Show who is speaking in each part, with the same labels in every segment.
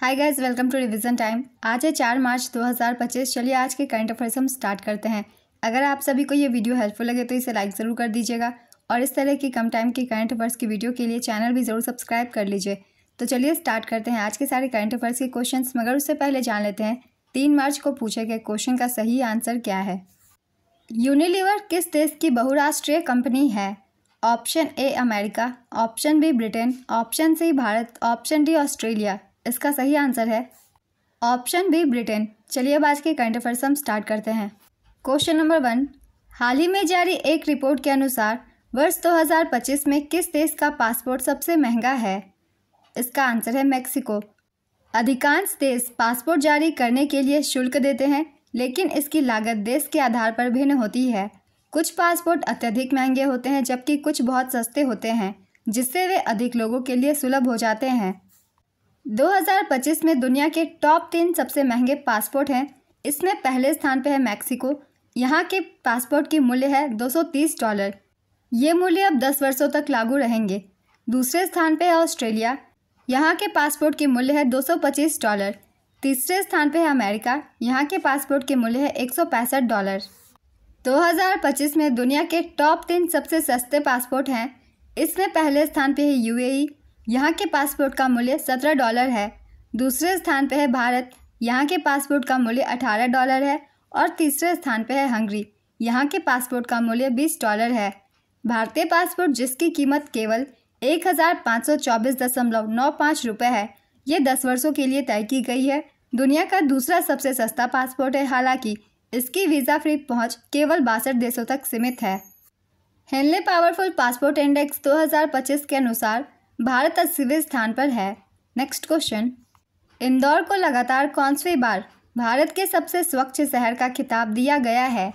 Speaker 1: Hi guys, welcome to revision time. आज है 4 मार्च 2025। चलिए आज के करंट अफेयर्स हम स्टार्ट करते हैं। अगर आप सभी को ये वीडियो हेल्पफुल लगे तो इसे लाइक ज़रूर कर दीजिएगा और इस तरह की कम टाइम की करंट अफेयर्स की वीडियो के लिए चैनल भी ज़रूर सब्सक्राइब कर लीजिए। तो चलिए स्टार्ट करते हैं आज के सारे करंट अफेयर्स के क्वेश्चन, मगर उससे पहले जान लेते हैं 3 मार्च को पूछे गए क्वेश्चन का सही आंसर क्या है। यूनिलीवर किस देश की बहुराष्ट्रीय कंपनी है? Option A America, option B Britain, option C Bharat, option D Australia. इसका सही आंसर है ऑप्शन बी ब्रिटेन। चलिए अब आज के करंट अफेयर्स हम स्टार्ट करते हैं। क्वेश्चन नंबर 1, हाल ही में जारी एक रिपोर्ट के अनुसार वर्ष 2025 में किस देश का पासपोर्ट सबसे महंगा है? इसका आंसर है मैक्सिको। अधिकांश देश पासपोर्ट जारी करने के लिए शुल्क देते हैं, लेकिन इसकी लागत देश के आधार पर भिन्न होती है। कुछ पासपोर्ट अत्यधिक महंगे होते हैं जबकि कुछ बहुत सस्ते होते हैं, जिससे वे अधिक लोगों के लिए सुलभ हो जाते हैं। 2025 में दुनिया के टॉप 3 सबसे महंगे पासपोर्ट हैं। इसमें पहले स्थान पर है मैक्सिको। यहाँ के पासपोर्ट की मूल्य है $230। ये मूल्य अब 10 वर्षों तक लागू रहेंगे। दूसरे स्थान पर है ऑस्ट्रेलिया। यहाँ के पासपोर्ट की मूल्य है $225। तीसरे स्थान पर है अमेरिका। यहाँ के पासपोर्ट की मूल्य है $165। 2025 में दुनिया के टॉप 3 सबसे सस्ते पासपोर्ट हैं। इसमें पहले स्थान पर है यूएई। यहाँ के पासपोर्ट का मूल्य $17 है। दूसरे स्थान पर है भारत। यहाँ के पासपोर्ट का मूल्य $18 है और तीसरे स्थान पर है हंगरी। यहाँ के पासपोर्ट का मूल्य $20 है। भारतीय पासपोर्ट, जिसकी कीमत केवल 1524.95 रुपये है, ये 10 वर्षों के लिए तय की गई है। दुनिया का दूसरा सबसे सस्ता पासपोर्ट है, हालांकि इसकी वीज़ा फ्री पहुँच केवल 62 देशों तक सीमित है। हेनले पावरफुल पासपोर्ट इंडेक्स 2025 के अनुसार भारत 80वें स्थान पर है। नेक्स्ट क्वेश्चन, इंदौर को लगातार कौनसवीं बार भारत के सबसे स्वच्छ शहर का खिताब दिया गया है?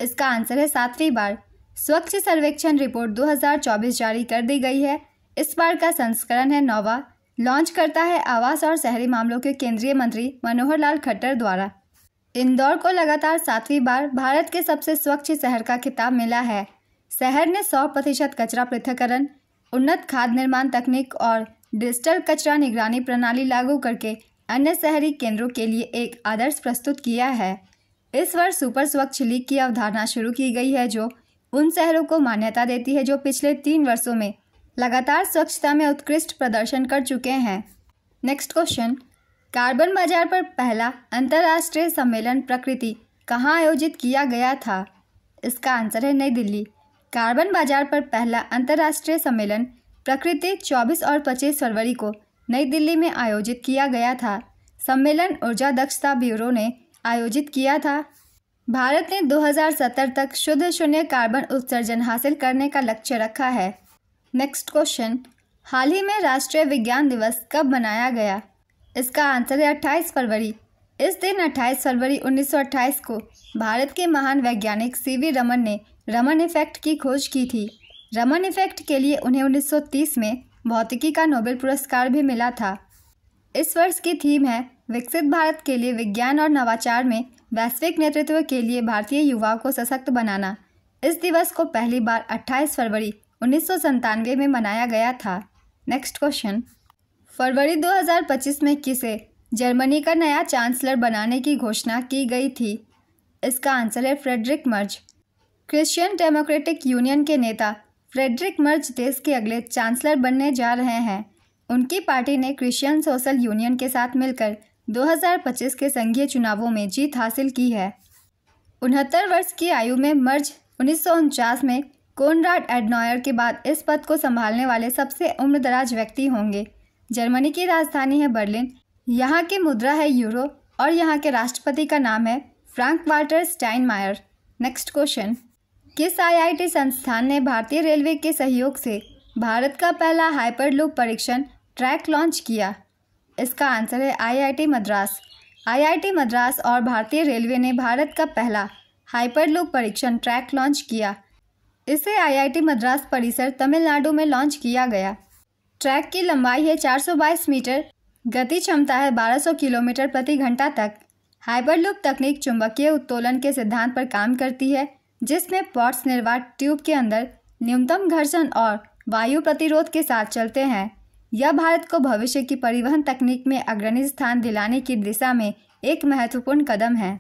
Speaker 1: इसका आंसर है 7वीं बार। स्वच्छ सर्वेक्षण रिपोर्ट 2024 जारी कर दी गई है। इस बार का संस्करण है 9वां। लॉन्च करता है आवास और शहरी मामलों के केंद्रीय मंत्री मनोहर लाल खट्टर द्वारा। इंदौर को लगातार 7वीं बार भारत के सबसे स्वच्छ शहर का खिताब मिला है। शहर ने 100% कचरा पृथक्करण, उन्नत खाद निर्माण तकनीक और डिजिटल कचरा निगरानी प्रणाली लागू करके अन्य शहरी केंद्रों के लिए एक आदर्श प्रस्तुत किया है। इस वर्ष सुपर स्वच्छ लीग की अवधारणा शुरू की गई है, जो उन शहरों को मान्यता देती है जो पिछले 3 वर्षों में लगातार स्वच्छता में उत्कृष्ट प्रदर्शन कर चुके हैं। नेक्स्ट क्वेश्चन, कार्बन बाजार पर पहला अंतर्राष्ट्रीय सम्मेलन प्रकृति कहाँ आयोजित किया गया था? इसका आंसर है नई दिल्ली। कार्बन बाजार पर पहला अंतर्राष्ट्रीय सम्मेलन प्रकृति 24 और 25 फरवरी को नई दिल्ली में आयोजित किया गया था। सम्मेलन ऊर्जा दक्षता ब्यूरो ने आयोजित किया था। भारत ने 2070 तक शुद्ध शून्य कार्बन उत्सर्जन हासिल करने का लक्ष्य रखा है। नेक्स्ट क्वेश्चन, हाल ही में राष्ट्रीय विज्ञान दिवस कब मनाया गया? इसका आंसर है 28 फरवरी। इस दिन 28 फरवरी 1928 को भारत के महान वैज्ञानिक सीवी रमन ने रमन इफेक्ट की खोज की थी। रमन इफेक्ट के लिए उन्हें 1930 में भौतिकी का नोबेल पुरस्कार भी मिला था। इस वर्ष की थीम है विकसित भारत के लिए विज्ञान और नवाचार में वैश्विक नेतृत्व के लिए भारतीय युवाओं को सशक्त बनाना। इस दिवस को पहली बार 28 फरवरी 1997 में मनाया गया था। नेक्स्ट क्वेश्चन, फरवरी 2025 में किसे जर्मनी का नया चांसलर बनाने की घोषणा की गई थी? इसका आंसर है Friedrich Merz. Christian democratic union के नेता फ्रेडरिक मर्ज देश के अगले चांसलर बनने जा रहे हैं। उनकी पार्टी ने क्रिश्चियन सोशल यूनियन के साथ मिलकर 2025 के संघीय चुनावों में जीत हासिल की है। 69 वर्ष की आयु में मर्ज 1949 में कोनराड एडनॉयर के बाद इस पद को संभालने वाले सबसे उम्रदराज व्यक्ति होंगे। जर्मनी की राजधानी है बर्लिन। यहाँ की मुद्रा है यूरो और यहाँ के राष्ट्रपति का नाम है फ्रैंक वाल्टर स्टाइनमायर। नेक्स्ट क्वेश्चन, किस आईआईटी संस्थान ने भारतीय रेलवे के सहयोग से भारत का पहला हाइपरलूप परीक्षण ट्रैक लॉन्च किया? इसका आंसर है आईआईटी मद्रास। आईआईटी मद्रास और भारतीय रेलवे ने भारत का पहला हाइपरलूप परीक्षण ट्रैक लॉन्च किया। इसे आईआईटी मद्रास परिसर तमिलनाडु में लॉन्च किया गया। ट्रैक की लंबाई है 422 मीटर, गति क्षमता है 1200 किलोमीटर प्रति घंटा तक। हाइपरलूप तकनीक चुंबकीय उत्तोलन के सिद्धांत पर काम करती है, जिसमें पॉट्स निर्वात ट्यूब के अंदर न्यूनतम घर्षण और वायु प्रतिरोध के साथ चलते हैं। यह भारत को भविष्य की परिवहन तकनीक में अग्रणी स्थान दिलाने की दिशा में एक महत्वपूर्ण कदम है।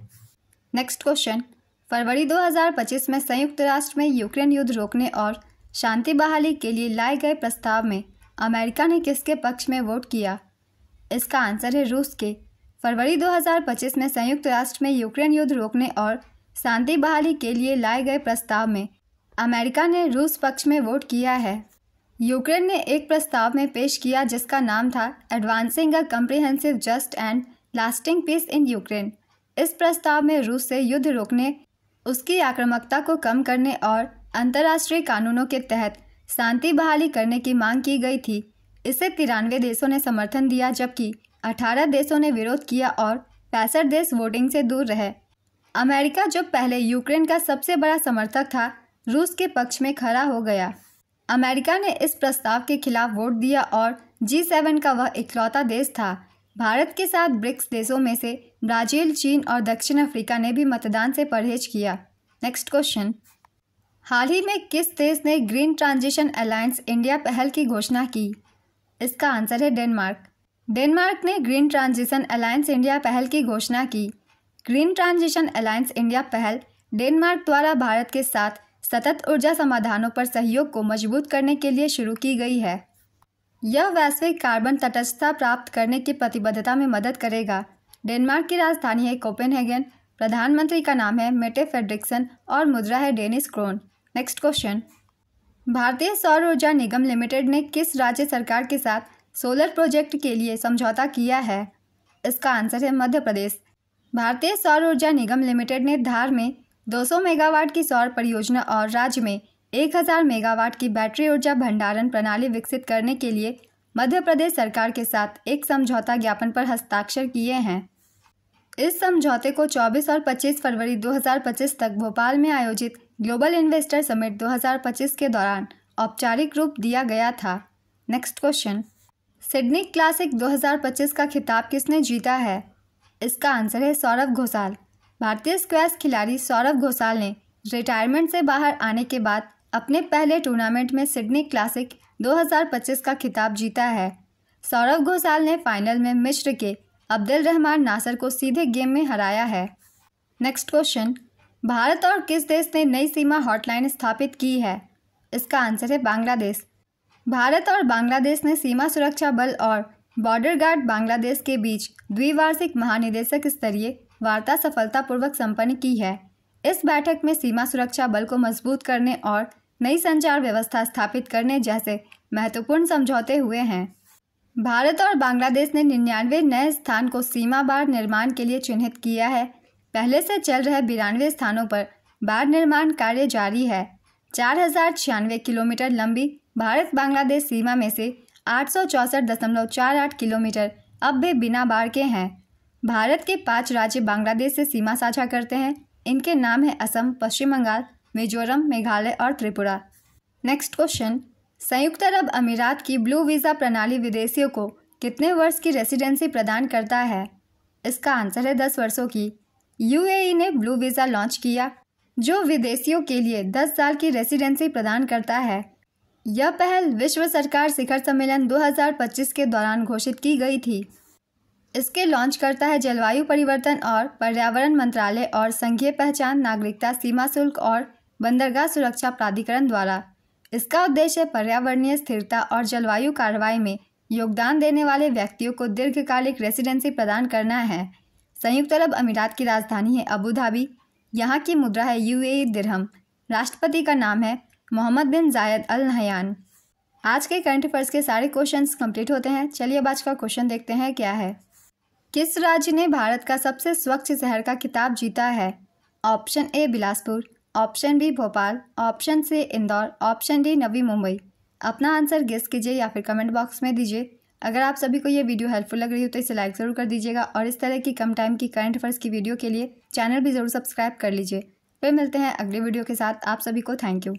Speaker 1: नेक्स्ट क्वेश्चन, फरवरी 2025 में संयुक्त राष्ट्र में यूक्रेन युद्ध रोकने और शांति बहाली के लिए लाए गए प्रस्ताव में अमेरिका ने किसके पक्ष में वोट किया? इसका आंसर है रूस के। फरवरी 2025 में संयुक्त राष्ट्र में यूक्रेन युद्ध रोकने और शांति बहाली के लिए लाए गए प्रस्ताव में अमेरिका ने रूस पक्ष में वोट किया है। यूक्रेन ने एक प्रस्ताव में पेश किया जिसका नाम था advancing a comprehensive just and lasting peace in Ukraine. इस प्रस्ताव में रूस से युद्ध रोकने, उसकी आक्रामकता को कम करने और अंतर्राष्ट्रीय कानूनों के तहत शांति बहाली करने की मांग की गई थी। इसे 93 देशों ने समर्थन दिया जबकि 18 देशों ने विरोध किया और 65 देश वोटिंग से दूर रहे। अमेरिका, जो पहले यूक्रेन का सबसे बड़ा समर्थक था, रूस के पक्ष में खड़ा हो गया। अमेरिका ने इस प्रस्ताव के खिलाफ वोट दिया और G7 का वह इकलौता देश था। भारत के साथ ब्रिक्स देशों में से ब्राजील, चीन और दक्षिण अफ्रीका ने भी मतदान से परहेज किया। नेक्स्ट क्वेश्चन, हाल ही में किस देश ने ग्रीन ट्रांजिशन अलायंस इंडिया पहल की घोषणा की? इसका आंसर है डेनमार्क। डेनमार्क ने ग्रीन ट्रांजिशन अलायंस इंडिया पहल की घोषणा की। ग्रीन ट्रांजिशन अलायंस इंडिया पहल डेनमार्क द्वारा भारत के साथ सतत ऊर्जा समाधानों पर सहयोग को मजबूत करने के लिए शुरू की गई है। यह वैश्विक कार्बन तटस्थता प्राप्त करने की प्रतिबद्धता में मदद करेगा। डेनमार्क की राजधानी है कोपेनहेगन। प्रधानमंत्री का नाम है मेटे फ्रेडरिक्सन और मुद्रा है डेनिस क्रोन। नेक्स्ट क्वेश्चन, भारतीय सौर ऊर्जा निगम लिमिटेड ने किस राज्य सरकार के साथ सोलर प्रोजेक्ट के लिए समझौता किया है? इसका आंसर है मध्य प्रदेश। भारतीय सौर ऊर्जा निगम लिमिटेड ने धार में 200 मेगावाट की सौर परियोजना और राज्य में 1000 मेगावाट की बैटरी ऊर्जा भंडारण प्रणाली विकसित करने के लिए मध्य प्रदेश सरकार के साथ एक समझौता ज्ञापन पर हस्ताक्षर किए हैं। इस समझौते को 24 और 25 फरवरी 2025 तक भोपाल में आयोजित ग्लोबल इन्वेस्टर समिट 2025 के दौरान औपचारिक रूप दिया गया था। नेक्स्ट क्वेश्चन, सिडनी क्लासिक 2025 का खिताब किसने जीता है? इसका आंसर है सौरव घोषाल। भारतीय स्क्वैश खिलाड़ी सौरव घोषाल ने रिटायरमेंट से बाहर आने के बाद अपने पहले टूर्नामेंट में सिडनी क्लासिक 2025 का खिताब जीता है। सौरव घोषाल ने फाइनल में मिस्र के अब्दुल रहमान नासर को सीधे गेम में हराया है। नेक्स्ट क्वेश्चन, भारत और किस देश ने नई सीमा हॉटलाइन स्थापित की है? इसका आंसर है बांग्लादेश। भारत और बांग्लादेश ने सीमा सुरक्षा बल और बॉर्डर गार्ड बांग्लादेश के बीच द्विवार्षिक महानिदेशक स्तरीय वार्ता सफलतापूर्वक संपन्न की है। इस बैठक में सीमा सुरक्षा बल को मजबूत करने और नई संचार व्यवस्था स्थापित करने जैसे महत्वपूर्ण समझौते हुए हैं। भारत और बांग्लादेश ने 99 नए स्थान को सीमा बाढ़ निर्माण के लिए चिन्हित किया है। पहले से चल रहे 92 स्थानों पर बाढ़ निर्माण कार्य जारी है। 4096 किलोमीटर लंबी भारत बांग्लादेश सीमा में से 864.48 किलोमीटर अब भी बिना बाढ़ के हैं। भारत के 5 राज्य बांग्लादेश से सीमा साझा करते हैं। इनके नाम है असम, पश्चिम बंगाल, मिजोरम, मेघालय और त्रिपुरा। नेक्स्ट क्वेश्चन, संयुक्त अरब अमीरात की ब्लू वीज़ा प्रणाली विदेशियों को कितने वर्ष की रेसिडेंसी प्रदान करता है? इसका आंसर है 10 वर्षों की। यूएई ने ब्लू वीज़ा लॉन्च किया जो विदेशियों के लिए 10 साल की रेसिडेंसी प्रदान करता है। यह पहल विश्व सरकार शिखर सम्मेलन 2025 के दौरान घोषित की गई थी। इसके लॉन्च करता है जलवायु परिवर्तन और पर्यावरण मंत्रालय और संघीय पहचान, नागरिकता, सीमा शुल्क और बंदरगाह सुरक्षा प्राधिकरण द्वारा। इसका उद्देश्य पर्यावरणीय स्थिरता और जलवायु कार्रवाई में योगदान देने वाले व्यक्तियों को दीर्घकालिक रेसिडेंसी प्रदान करना है। संयुक्त अरब अमीरात की राजधानी है अबू धाबी। यहाँ की मुद्रा है यूएई दिरहम। राष्ट्रपति का नाम है मोहम्मद बिन जायद अल नहयान। आज के करंट अफेयर्स के सारे क्वेश्चंस कंप्लीट होते हैं। चलिए अब आज का क्वेश्चन देखते हैं क्या है। किस राज्य ने भारत का सबसे स्वच्छ शहर का खिताब जीता है? Option A Bilaspur, option B Bhopal, option C Indore, option D Navi Mumbai. अपना आंसर गेस कीजिए या फिर कमेंट बॉक्स में दीजिए। अगर आप सभी को ये वीडियो हेल्पफुल लग रही हो तो इसे लाइक ज़रूर कर दीजिएगा और इस तरह की कम टाइम की करंट अफेयर्स की वीडियो के लिए चैनल भी ज़रूर सब्सक्राइब कर लीजिए। फिर मिलते हैं अगले वीडियो के साथ। आप सभी को थैंक यू।